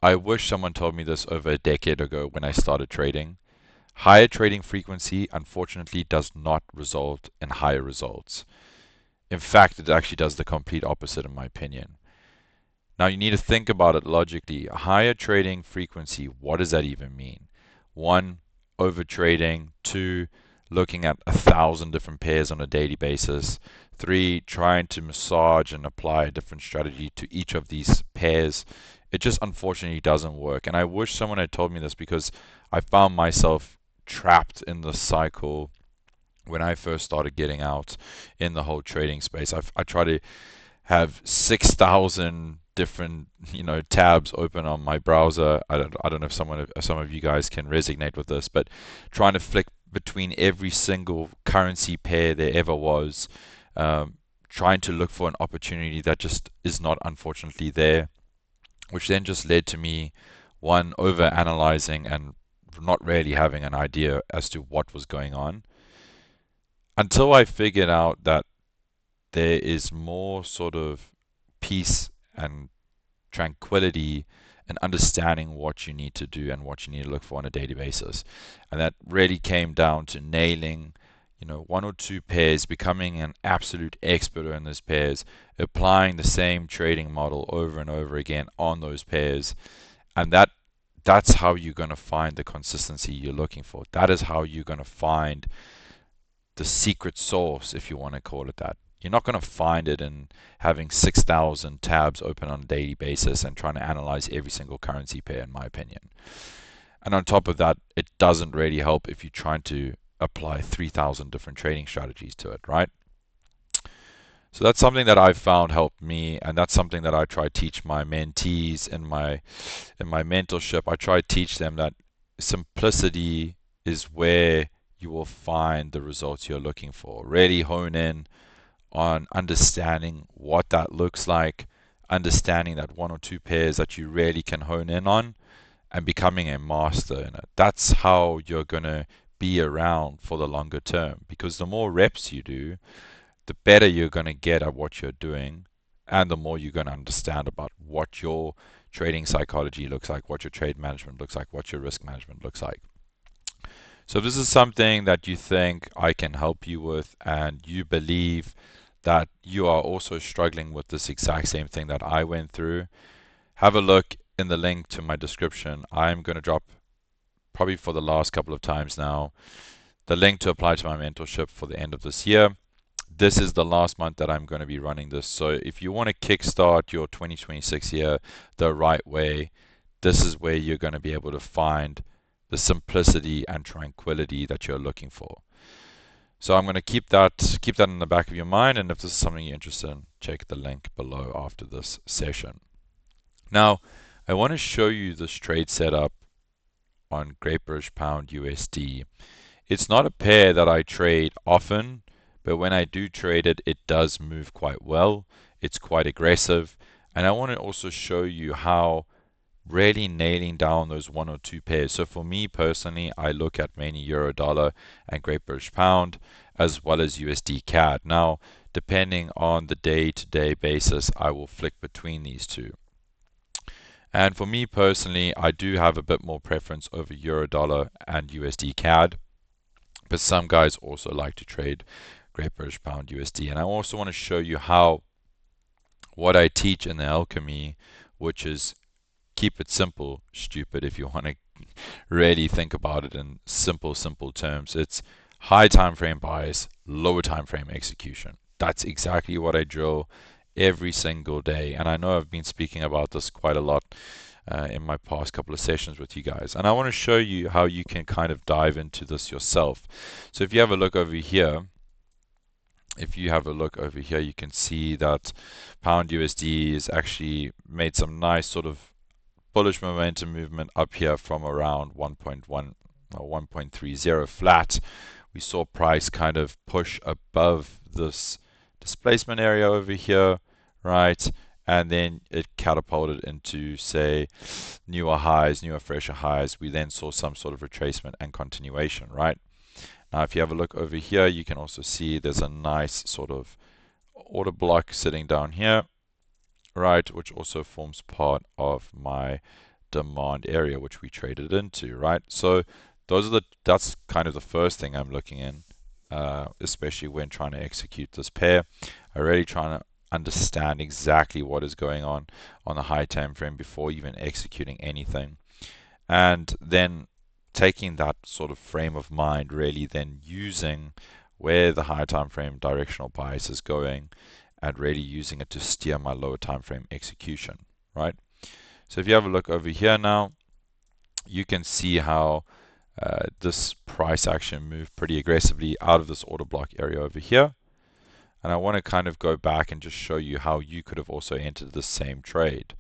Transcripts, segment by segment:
I wish someone told me this over a decade ago when I started trading. Higher trading frequency, unfortunately, does not result in higher results. In fact, it actually does the complete opposite, in my opinion. Now, you need to think about it logically. A higher trading frequency, what does that even mean? One, over trading. Two, looking at 1,000 different pairs on a daily basis. Three, trying to massage and apply a different strategy to each of these pairs. It just unfortunately doesn't work. And I wish someone had told me this, because I found myself trapped in the cycle when I first started getting out in the whole trading space. I try to have 6,000 different tabs open on my browser. I don't know if some of you guys can resonate with this, but trying to flick between every single currency pair there ever was, trying to look for an opportunity that just is not, unfortunately, there, which then just led to me, one, over analyzing and not really having an idea as to what was going on, until I figured out that there is more sort of peace and tranquility and understanding what you need to do and what you need to look for on a daily basis. And that really came down to nailing, one or two pairs, becoming an absolute expert in those pairs, applying the same trading model over and over again on those pairs. And that's how you're going to find the consistency you're looking for. That is how you're going to find the secret sauce, if you want to call it that. You're not going to find it in having 6,000 tabs open on a daily basis and trying to analyze every single currency pair, in my opinion. And on top of that, it doesn't really help if you're trying to apply 3,000 different trading strategies to it, right? So that's something that I've found helped me, and that's something that I try to teach my mentees in my mentorship. I try to teach them that simplicity is where you will find the results you're looking for. Really hone in on understanding what that looks like, understanding that one or two pairs that you really can hone in on, and becoming a master in it. That's how you're going to be around for the longer term, because the more reps you do, the better you're going to get at what you're doing, and the more you're going to understand about what your trading psychology looks like, what your trade management looks like, what your risk management looks like. So if this is something that you think I can help you with, and you believe that you are also struggling with this exact same thing that I went through, have a look in the link to my description. I'm going to drop, probably for the last couple of times now, the link to apply to my mentorship for the end of this year. This is the last month that I'm going to be running this. So if you want to kickstart your 2026 year the right way, this is where you're going to be able to find the simplicity and tranquility that you're looking for. So I'm going to keep that in the back of your mind, and if this is something you're interested in, check the link below after this session. Now, I want to show you this trade setup on Great British Pound USD. It's not a pair that I trade often, but when I do trade it, it does move quite well. It's quite aggressive, and I want to also show you how really nailing down those one or two pairs. So for me personally, I look at mainly Euro Dollar and Great British Pound, as well as USD CAD. Now, depending on the day-to-day basis, I will flick between these two. And for me personally, I do have a bit more preference over Euro Dollar and USD CAD, but some guys also like to trade Great British Pound USD. And I also want to show you how what I teach in the alchemy, which is keep it simple, stupid, if you want to really think about it in simple terms. It's high time frame buys, lower time frame execution. That's exactly what I drill every single day. And I know I've been speaking about this quite a lot in my past couple of sessions with you guys. And I want to show you how you can kind of dive into this yourself. So if you have a look over here, you can see that Pound USD has actually made some nice sort of bullish momentum movement up here from around 1.1 or 1.30 flat. We saw price kind of push above this displacement area over here, right? And then it catapulted into, say, newer fresher highs. We then saw some sort of retracement and continuation, right? Now, if you have a look over here, you can also see there's a nice sort of order block sitting down here, right, which also forms part of my demand area, which we traded into, right? So that's kind of the first thing I'm looking in, especially when trying to execute this pair. I'm really trying to understand exactly what is going on the high time frame before even executing anything. And then taking that sort of frame of mind, really then using where the higher time frame directional bias is going and really using it to steer my lower time frame execution, right? So if you have a look over here now, you can see how this price action moved pretty aggressively out of this order block area over here. And I want to kind of go back and just show you how you could have also entered the same trade.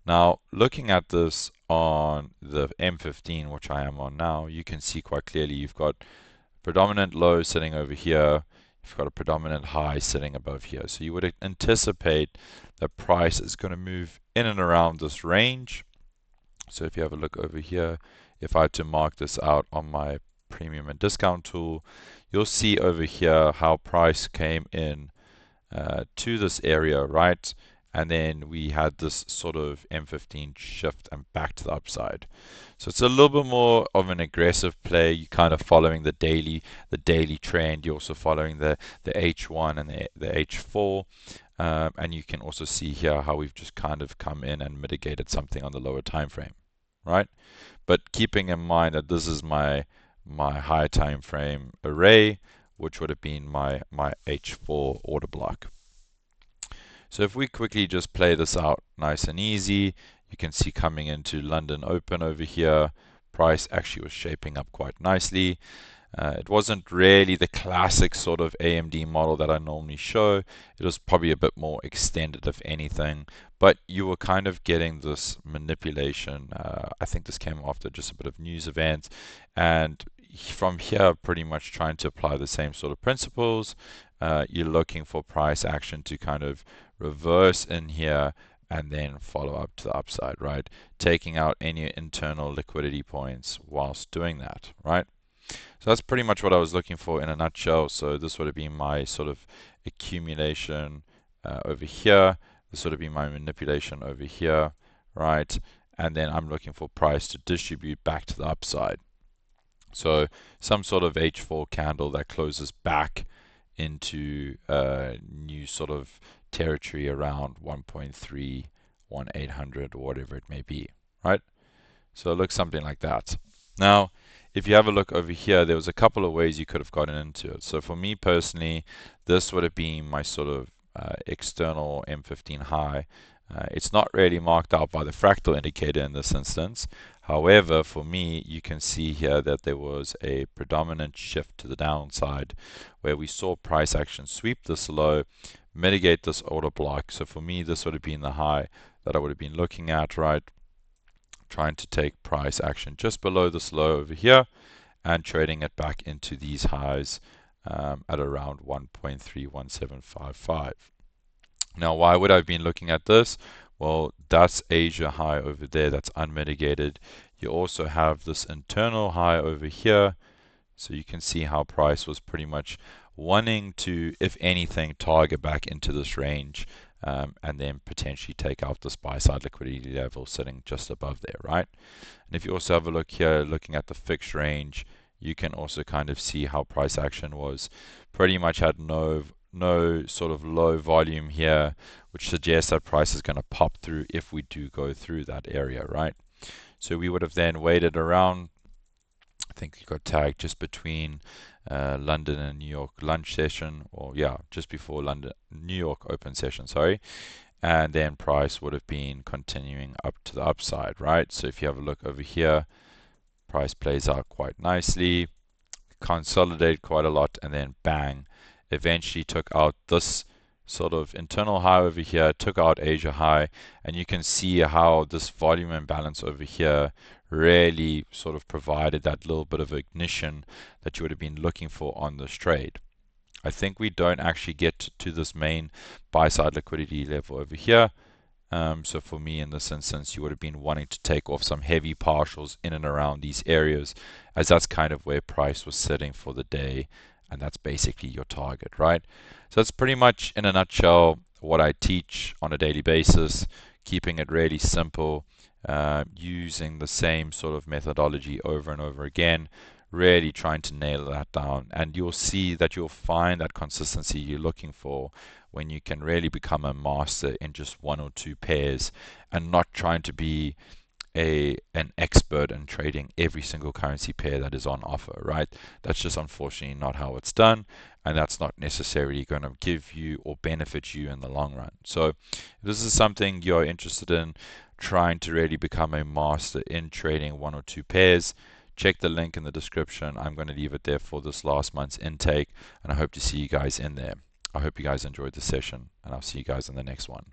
Now, looking at this on the M15, which I am on now, you can see quite clearly you've got predominant low sitting over here. You've got a predominant high sitting above here. So you would anticipate that price is going to move in and around this range. So if you have a look over here, if I had to mark this out on my premium and discount tool, you'll see over here how price came in to this area, right? And then we had this sort of M15 shift and back to the upside. So it's a little bit more of an aggressive play. You're kind of following the daily trend. You're also following the H1 and the H4. And you can also see here how we've just kind of come in and mitigated something on the lower time frame, right? But keeping in mind that this is my higher time frame array, which would have been my H4 order block. So if we quickly just play this out nice and easy, you can see coming into London Open over here, price actually was shaping up quite nicely. It wasn't really the classic sort of AMD model that I normally show. It was probably a bit more extended, if anything, but you were kind of getting this manipulation. I think this came after just a bit of news events, and from here, pretty much trying to apply the same sort of principles. You're looking for price action to kind of reverse in here and then follow up to the upside, right? Taking out any internal liquidity points whilst doing that, right? So that's pretty much what I was looking for in a nutshell. So this would have been my sort of accumulation over here. This would have been my manipulation over here, right? And then I'm looking for price to distribute back to the upside. So some sort of H4 candle that closes back into new sort of territory around 1.3, 1,800, or whatever it may be, right? So it looks something like that. Now, if you have a look over here, there was a couple of ways you could have gotten into it. So for me personally, this would have been my sort of external M15 high. It's not really marked out by the fractal indicator in this instance. However, for me, you can see here that there was a predominant shift to the downside where we saw price action sweep this low, mitigate this order block. So for me, this would have been the high that I would have been looking at, right? Trying to take price action just below this low over here and trading it back into these highs at around 1.31755. Now, why would I have been looking at this? Well, that's Asia high over there, that's unmitigated. You also have this internal high over here. So you can see how price was pretty much wanting to, if anything, target back into this range and then potentially take out this buy side liquidity level sitting just above there, right? And if you also have a look here, looking at the fixed range, you can also kind of see how price action was pretty much had no sort of low volume here, which suggests that price is going to pop through if we do go through that area, right? So we would have then waited around. I think you got tagged just between London and New York lunch session, or yeah, just before New York open session, sorry. And then price would have been continuing up to the upside, right? So if you have a look over here, price plays out quite nicely, consolidate quite a lot, and then bang, eventually took out this sort of internal high over here, took out Asia high, and you can see how this volume imbalance over here really sort of provided that little bit of ignition that you would have been looking for on this trade. I think we don't actually get to this main buy side liquidity level over here. So for me in this instance, you would have been wanting to take off some heavy partials in and around these areas, as that's kind of where price was sitting for the day, and that's basically your target, right? So that's pretty much in a nutshell what I teach on a daily basis, keeping it really simple using the same sort of methodology over and over again, really trying to nail that down. And you'll see that you'll find that consistency you're looking for when you can really become a master in just one or two pairs and not trying to be an expert in trading every single currency pair that is on offer, right? That's just unfortunately not how it's done, and that's not necessarily going to give you or benefit you in the long run. So if this is something you're interested in, trying to really become a master in trading one or two pairs, check the link in the description. I'm going to leave it there for this last month's intake, and I hope to see you guys in there. I hope you guys enjoyed the session, and I'll see you guys in the next one.